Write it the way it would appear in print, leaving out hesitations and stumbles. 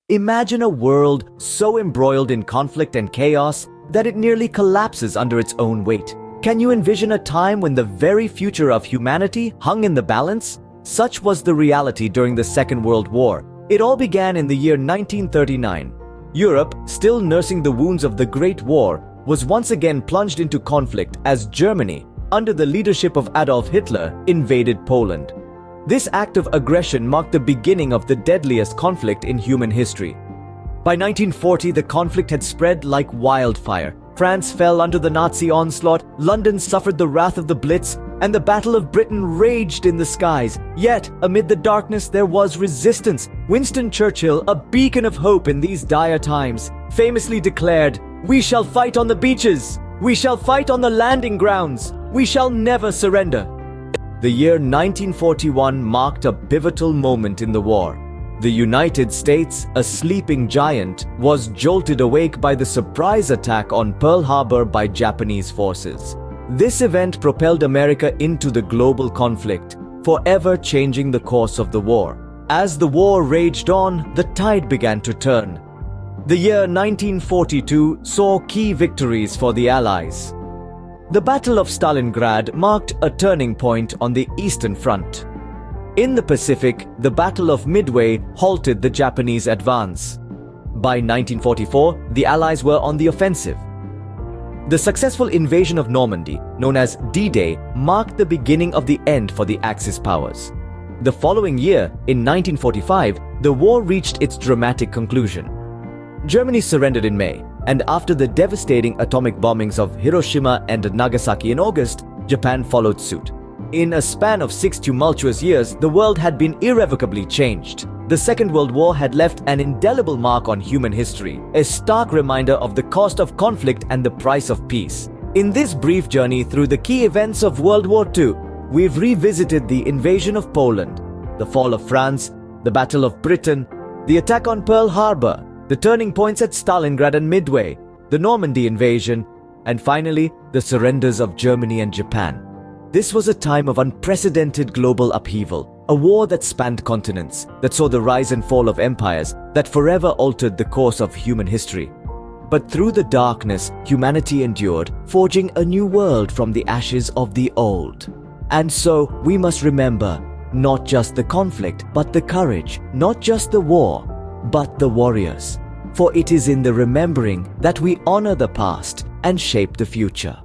Imagine a world so embroiled in conflict and chaos that it nearly collapses under its own weight. Can you envision a time when the very future of humanity hung in the balance? Such was the reality during the Second World War. It all began in the year 1939. Europe, still nursing the wounds of the Great War, was once again plunged into conflict as Germany, under the leadership of Adolf Hitler, invaded Poland. This act of aggression marked the beginning of the deadliest conflict in human history. By 1940, the conflict had spread like wildfire. France fell under the Nazi onslaught, London suffered the wrath of the Blitz, and the Battle of Britain raged in the skies. Yet, amid the darkness, there was resistance. Winston Churchill, a beacon of hope in these dire times, famously declared, "We shall fight on the beaches! We shall fight on the landing grounds! We shall never surrender!" The year 1941 marked a pivotal moment in the war. The United States, a sleeping giant, was jolted awake by the surprise attack on Pearl Harbor by Japanese forces. This event propelled America into the global conflict, forever changing the course of the war. As the war raged on, the tide began to turn. The year 1942 saw key victories for the Allies. The Battle of Stalingrad marked a turning point on the Eastern Front. In the Pacific, the Battle of Midway halted the Japanese advance. By 1944, the Allies were on the offensive. The successful invasion of Normandy, known as D-Day, marked the beginning of the end for the Axis powers. The following year, in 1945, the war reached its dramatic conclusion. Germany surrendered in May, and after the devastating atomic bombings of Hiroshima and Nagasaki in August, Japan followed suit. In a span of 6 tumultuous years, the world had been irrevocably changed. The Second World War had left an indelible mark on human history, a stark reminder of the cost of conflict and the price of peace. In this brief journey through the key events of World War II, we've revisited the invasion of Poland, the fall of France, the Battle of Britain, the attack on Pearl Harbor, the turning points at Stalingrad and Midway, the Normandy invasion, and finally, the surrenders of Germany and Japan. This was a time of unprecedented global upheaval, a war that spanned continents, that saw the rise and fall of empires, that forever altered the course of human history. But through the darkness, humanity endured, forging a new world from the ashes of the old. And so, we must remember, not just the conflict, but the courage, not just the war, but the warriors. For it is in the remembering that we honor the past and shape the future.